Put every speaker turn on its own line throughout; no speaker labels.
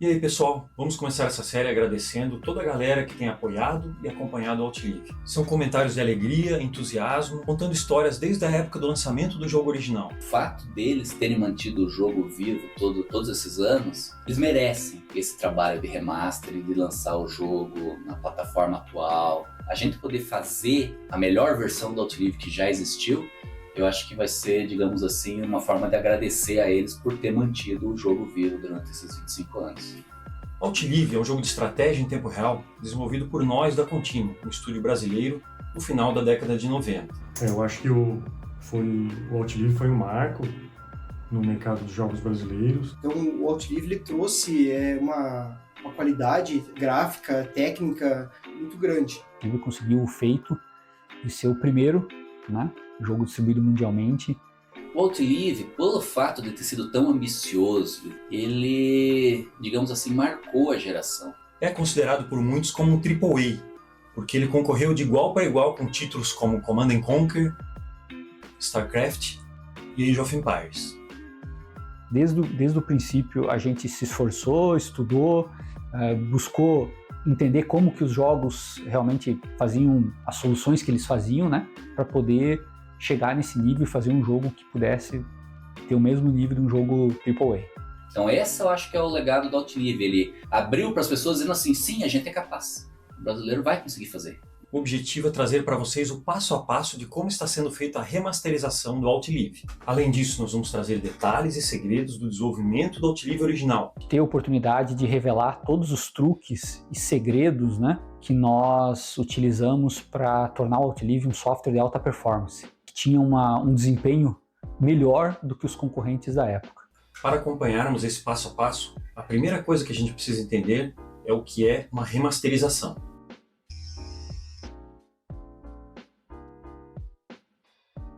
E aí, pessoal, vamos começar essa série agradecendo toda a galera que tem apoiado e acompanhado o Outlive. São comentários de alegria, entusiasmo, contando histórias desde a época do lançamento do jogo original.
O fato deles terem mantido o jogo vivo todos esses anos, eles merecem esse trabalho de remaster e de lançar o jogo na plataforma atual. A gente poder fazer a melhor versão do Outlive que já existiu, eu acho que vai ser, digamos assim, uma forma de agradecer a eles por ter mantido o jogo vivo durante esses 25 anos.
Outlive é um jogo de estratégia em tempo real desenvolvido por nós da Continuum, um estúdio brasileiro, no final da década de 90.
Eu acho que o Outlive foi um marco no mercado dos jogos brasileiros.
Então o Outlive ele trouxe uma qualidade gráfica, técnica muito grande.
Ele conseguiu o feito de ser o primeiro, né, jogo distribuído mundialmente.
O Outlive, pelo fato de ter sido tão ambicioso, ele, digamos assim, marcou a geração.
É considerado por muitos como um AAA, porque ele concorreu de igual para igual com títulos como Command & Conquer, StarCraft e Age of Empires.
Desde o princípio a gente se esforçou, estudou, buscou entender como que os jogos realmente faziam, as soluções que eles faziam, né, para poder chegar nesse nível e fazer um jogo que pudesse ter o mesmo nível de um jogo AAA.
Então esse eu acho que é o legado do Outlive. Ele abriu para as pessoas dizendo assim, sim, a gente é capaz. O brasileiro vai conseguir fazer.
O objetivo é trazer para vocês o passo a passo de como está sendo feita a remasterização do Outlive. Além disso, nós vamos trazer detalhes e segredos do desenvolvimento do Outlive original.
Ter a oportunidade de revelar todos os truques e segredos, né, que nós utilizamos para tornar o Outlive um software de alta performance, que tinha um desempenho melhor do que os concorrentes da época.
Para acompanharmos esse passo a passo, a primeira coisa que a gente precisa entender é o que é uma remasterização.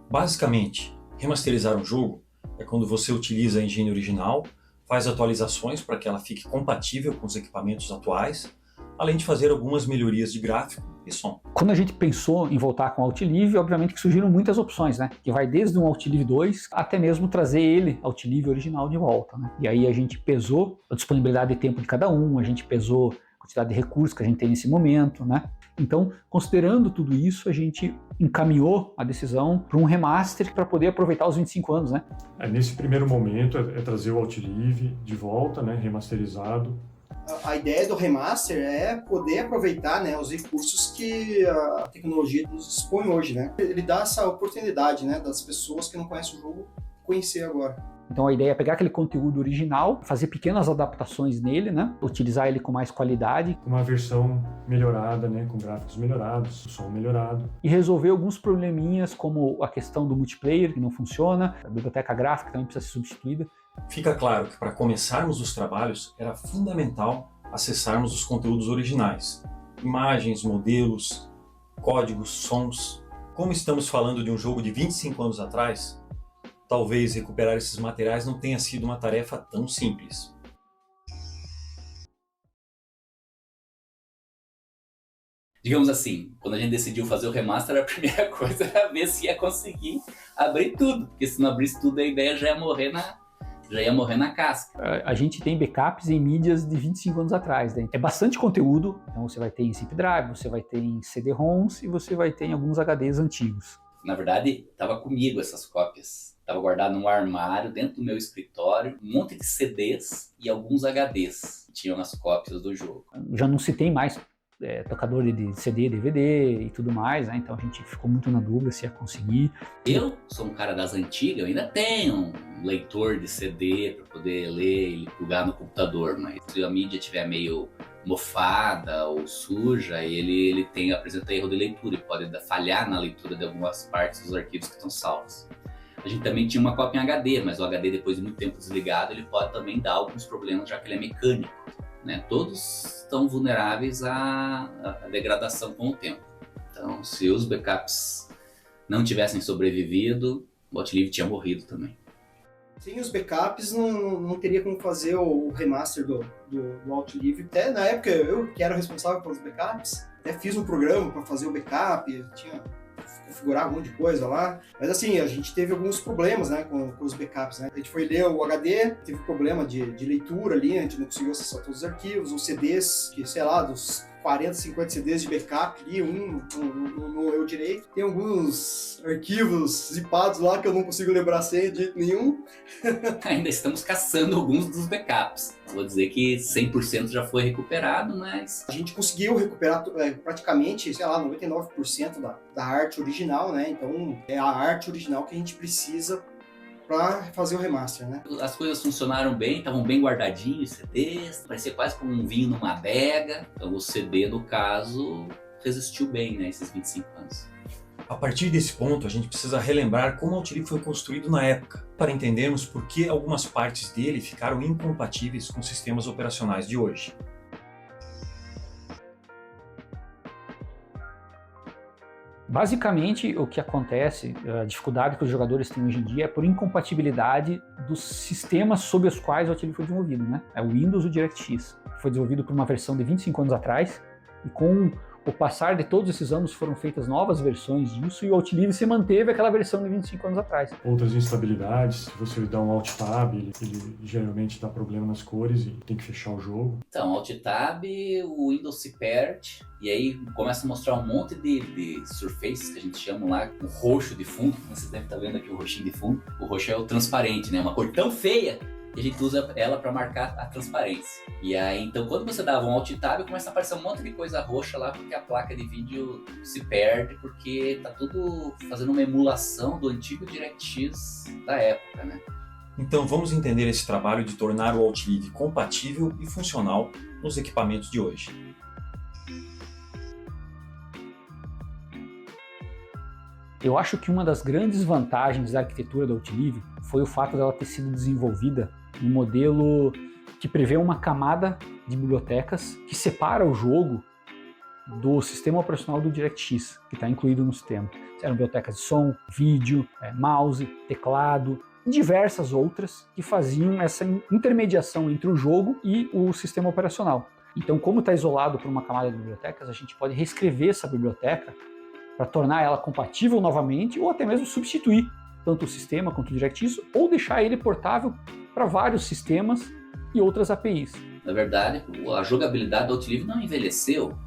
Basicamente, remasterizar um jogo é quando você utiliza a engine original, faz atualizações para que ela fique compatível com os equipamentos atuais, além de fazer algumas melhorias de gráfico e som.
Quando a gente pensou em voltar com o Outlive, obviamente que surgiram muitas opções, né? Que vai desde um Outlive 2 até mesmo trazer ele, Outlive original, de volta, né? E aí a gente pesou a disponibilidade de tempo de cada um, a gente pesou a quantidade de recursos que a gente tem nesse momento, né? Então, considerando tudo isso, a gente encaminhou a decisão para um remaster para poder aproveitar os 25 anos, né?
Nesse primeiro momento é trazer o Outlive de volta, né, remasterizado.
A ideia do remaster é poder aproveitar, né, os recursos que a tecnologia nos dispõe hoje, né? Ele dá essa oportunidade, né, das pessoas que não conhecem o jogo conhecer agora.
Então a ideia é pegar aquele conteúdo original, fazer pequenas adaptações nele, né? Utilizar ele com mais qualidade.
Uma versão melhorada, né? Com gráficos melhorados, som melhorado.
E resolver alguns probleminhas, como a questão do multiplayer, que não funciona, a biblioteca gráfica também precisa ser substituída.
Fica claro que para começarmos os trabalhos era fundamental acessarmos os conteúdos originais. Imagens, modelos, códigos, sons. Como estamos falando de um jogo de 25 anos atrás, talvez recuperar esses materiais não tenha sido uma tarefa tão simples.
Digamos assim, quando a gente decidiu fazer o remaster, a primeira coisa era ver se ia conseguir abrir tudo, porque se não abrisse tudo a ideia já ia morrer na casca.
A gente tem backups em mídias de 25 anos atrás, né? É bastante conteúdo, então você vai ter em zip drive, você vai ter em CD-ROMs e você vai ter em alguns HDs antigos.
Na verdade, estava comigo essas cópias. Estava guardado num armário, dentro do meu escritório, um monte de CDs e alguns HDs que tinham as cópias do jogo.
Já não se tem mais tocador de CD, DVD e tudo mais, né? Então a gente ficou muito na dúvida se ia conseguir.
Eu sou um cara das antigas, eu ainda tenho um leitor de CD para poder ler e plugar no computador, mas se a mídia estiver meio mofada ou suja, ele apresenta erro de leitura e pode falhar na leitura de algumas partes dos arquivos que estão salvos. A gente também tinha uma cópia em HD, mas o HD, depois de muito tempo desligado, ele pode também dar alguns problemas, já que ele é mecânico, né? Todos estão vulneráveis à degradação com o tempo. Então, se os backups não tivessem sobrevivido, o Outlive tinha morrido também.
Sem os backups, não teria como fazer o remaster do Outlive. Até na época, eu que era responsável pelos backups, até fiz um programa para fazer o backup, configurar um monte de coisa lá. Mas assim, a gente teve alguns problemas, né, com os backups, né? A gente foi ler o HD, teve problema de leitura ali, a gente não conseguiu acessar todos os arquivos, os CDs, que sei lá, dos 40, 50 CDs de backup ali, no eu direito. Tem alguns arquivos zipados lá que eu não consigo lembrar senha de jeito nenhum.
Ainda estamos caçando alguns dos backups. Não vou dizer que 100% já foi recuperado, mas...
A gente conseguiu recuperar praticamente, sei lá, 99% da arte original, né? Então, é a arte original que a gente precisa para fazer o remaster, né?
As coisas funcionaram bem, estavam bem guardadinhos, CDs, parecia quase como um vinho numa adega. Então o CD, no caso, resistiu bem, né, esses 25 anos.
A partir desse ponto, a gente precisa relembrar como o Outlive foi construído na época, para entendermos por que algumas partes dele ficaram incompatíveis com sistemas operacionais de hoje.
Basicamente, o que acontece, a dificuldade que os jogadores têm hoje em dia é por incompatibilidade dos sistemas sob os quais o Outlive foi desenvolvido, né? É o Windows e o DirectX. Foi desenvolvido por uma versão de 25 anos atrás e com o passar de todos esses anos foram feitas novas versões disso e o Outlive se manteve aquela versão de 25 anos atrás.
Outras instabilidades, se você dá um Alt Tab, ele geralmente dá problema nas cores e tem que fechar o jogo.
Então, Alt Tab, o Windows se perde e aí começa a mostrar um monte de surfaces que a gente chama lá, o roxo de fundo. Vocês devem estar vendo aqui o roxinho de fundo. O roxo é o transparente, né? Uma cor tão feia e a gente usa ela para marcar a transparência. E aí, então, quando você dava um Alt Tab, começa a aparecer um monte de coisa roxa lá, porque a placa de vídeo se perde, porque tá tudo fazendo uma emulação do antigo DirectX da época, né?
Então vamos entender esse trabalho de tornar o Outlive compatível e funcional nos equipamentos de hoje.
Eu acho que uma das grandes vantagens da arquitetura da Outlive foi o fato dela ter sido desenvolvida um modelo que prevê uma camada de bibliotecas que separa o jogo do sistema operacional do DirectX, que está incluído no sistema. Eram bibliotecas de som, vídeo, mouse, teclado e diversas outras que faziam essa intermediação entre o jogo e o sistema operacional. Então, como está isolado por uma camada de bibliotecas, a gente pode reescrever essa biblioteca para tornar ela compatível novamente ou até mesmo substituir tanto o sistema quanto o DirectX ou deixar ele portável para vários sistemas e outras APIs.
Na verdade, a jogabilidade do Outlive não envelheceu,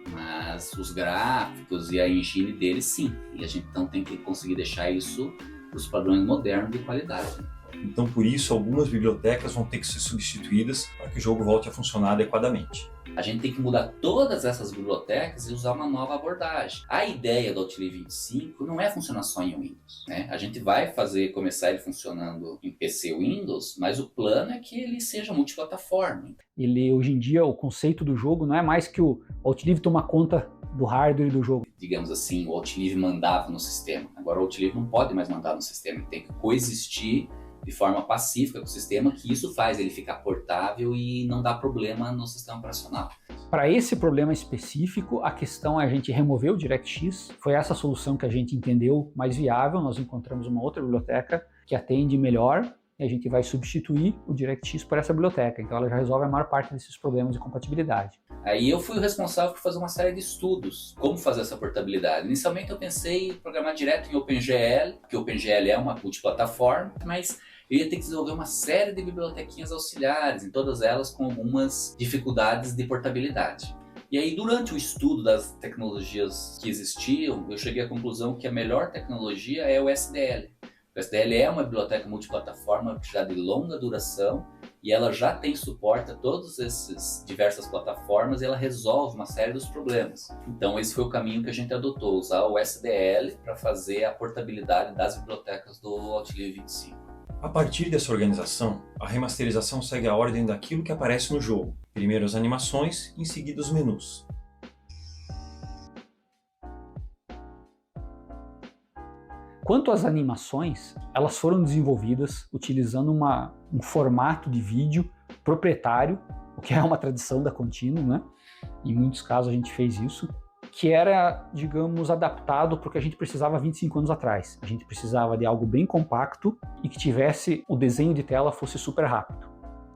mas os gráficos e a engine dele sim. E a gente então tem que conseguir deixar isso para os padrões modernos de qualidade.
Então, por isso, algumas bibliotecas vão ter que ser substituídas para que o jogo volte a funcionar adequadamente.
A gente tem que mudar todas essas bibliotecas e usar uma nova abordagem. A ideia do Outlive 25 não é funcionar só em Windows, né? A gente vai começar ele funcionando em PC Windows, mas o plano é que ele seja multiplataforma.
Ele, hoje em dia, o conceito do jogo não é mais que o Outlive toma conta do hardware do jogo.
Digamos assim, o Outlive mandava no sistema. Agora o Outlive não pode mais mandar no sistema, ele tem que coexistir de forma pacífica com o sistema, que isso faz ele ficar portável e não dar problema no sistema operacional.
Para esse problema específico, a questão é a gente remover o DirectX. Foi essa a solução que a gente entendeu mais viável. Nós encontramos uma outra biblioteca que atende melhor e a gente vai substituir o DirectX por essa biblioteca. Então ela já resolve a maior parte desses problemas de compatibilidade.
Aí eu fui o responsável por fazer uma série de estudos, como fazer essa portabilidade. Inicialmente eu pensei em programar direto em OpenGL, porque o OpenGL é uma multiplataforma, mas eu ia ter que desenvolver uma série de bibliotequinhas auxiliares, em todas elas com algumas dificuldades de portabilidade. E aí, durante o estudo das tecnologias que existiam, eu cheguei à conclusão que a melhor tecnologia é o SDL. O SDL é uma biblioteca multiplataforma já de longa duração e ela já tem suporte a todas essas diversas plataformas e ela resolve uma série dos problemas. Então esse foi o caminho que a gente adotou, usar o SDL para fazer a portabilidade das bibliotecas do Outlive 25.
A partir dessa organização, a remasterização segue a ordem daquilo que aparece no jogo. Primeiro as animações, em seguida os menus.
Quanto às animações, elas foram desenvolvidas utilizando um formato de vídeo proprietário, o que é uma tradição da Continuum, né? Em muitos casos a gente fez isso, que era, digamos, adaptado para o que a gente precisava 25 anos atrás. A gente precisava de algo bem compacto e que tivesse o desenho de tela fosse super rápido.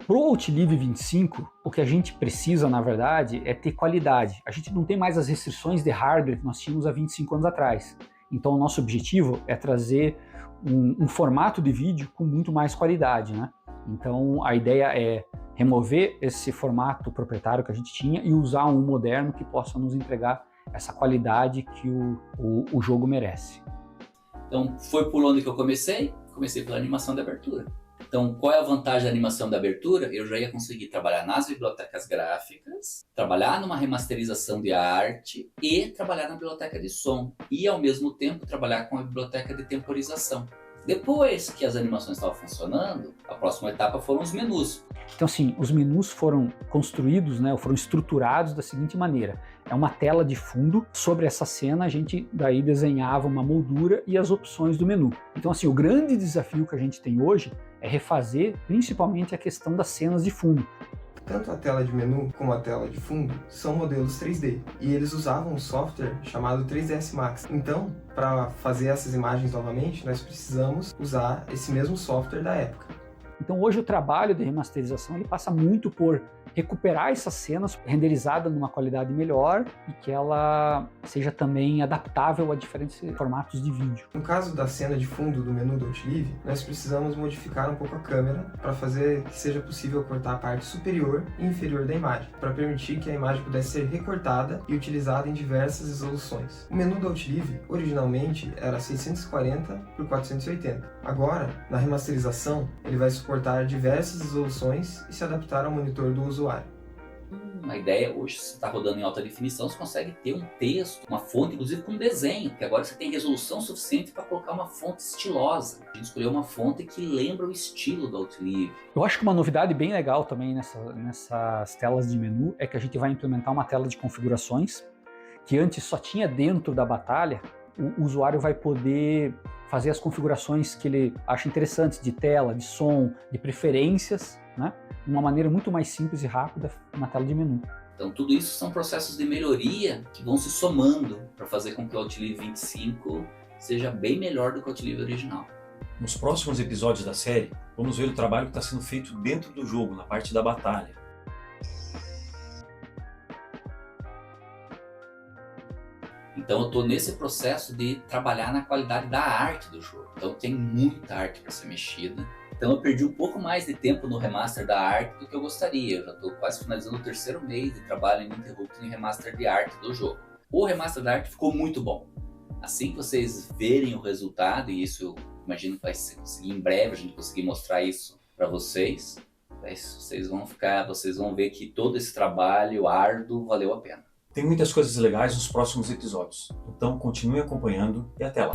Para o Outlive 25, o que a gente precisa, na verdade, é ter qualidade. A gente não tem mais as restrições de hardware que nós tínhamos há 25 anos atrás. Então o nosso objetivo é trazer um formato de vídeo com muito mais qualidade, né? Então a ideia é remover esse formato proprietário que a gente tinha e usar um moderno que possa nos entregar essa qualidade que o jogo merece.
Então, foi por onde que eu comecei? Comecei pela animação de abertura. Então, qual é a vantagem da animação da abertura? Eu já ia conseguir trabalhar nas bibliotecas gráficas, trabalhar numa remasterização de arte e trabalhar na biblioteca de som. E, ao mesmo tempo, trabalhar com a biblioteca de temporização. Depois que as animações estavam funcionando, a próxima etapa foram os menus.
Então, assim, os menus foram construídos, né, foram estruturados da seguinte maneira. É uma tela de fundo, sobre essa cena a gente daí desenhava uma moldura e as opções do menu. Então, assim, o grande desafio que a gente tem hoje é refazer principalmente a questão das cenas de fundo.
Tanto a tela de menu como a tela de fundo são modelos 3D, e eles usavam um software chamado 3ds Max. Então, para fazer essas imagens novamente, nós precisamos usar esse mesmo software da época.
Então hoje o trabalho de remasterização ele passa muito por recuperar essas cenas renderizadas numa qualidade melhor e que ela seja também adaptável a diferentes formatos de vídeo.
No caso da cena de fundo do menu do Outlive, nós precisamos modificar um pouco a câmera para fazer que seja possível cortar a parte superior e inferior da imagem, para permitir que a imagem pudesse ser recortada e utilizada em diversas resoluções. O menu do Outlive originalmente era 640 por 480. Agora, na remasterização, ele vai suportar diversas resoluções e se adaptar ao monitor do usuário.
A ideia hoje, se você está rodando em alta definição, você consegue ter um texto, uma fonte, inclusive com desenho, que agora você tem resolução suficiente para colocar uma fonte estilosa. A gente escolheu uma fonte que lembra o estilo do Outlive.
Eu acho que uma novidade bem legal também nessas telas de menu é que a gente vai implementar uma tela de configurações que antes só tinha dentro da batalha. O usuário vai poder fazer as configurações que ele acha interessantes de tela, de som, de preferências, né? De uma maneira muito mais simples e rápida na tela de menu.
Então tudo isso são processos de melhoria que vão se somando para fazer com que o Outlive 25 seja bem melhor do que o Outlive original.
Nos próximos episódios da série, vamos ver o trabalho que está sendo feito dentro do jogo, na parte da batalha.
Então eu estou nesse processo de trabalhar na qualidade da arte do jogo. Então tem muita arte para ser mexida. Então eu perdi um pouco mais de tempo no remaster da arte do que eu gostaria. Eu já estou quase finalizando o 3º mês de trabalho ininterrupto em remaster de arte do jogo. O remaster da arte ficou muito bom. Assim que vocês verem o resultado, e isso eu imagino que vai conseguir em breve a gente conseguir mostrar isso para vocês, vocês vão ver que todo esse trabalho árduo valeu a pena.
Tem muitas coisas legais nos próximos episódios, então continue acompanhando e até lá!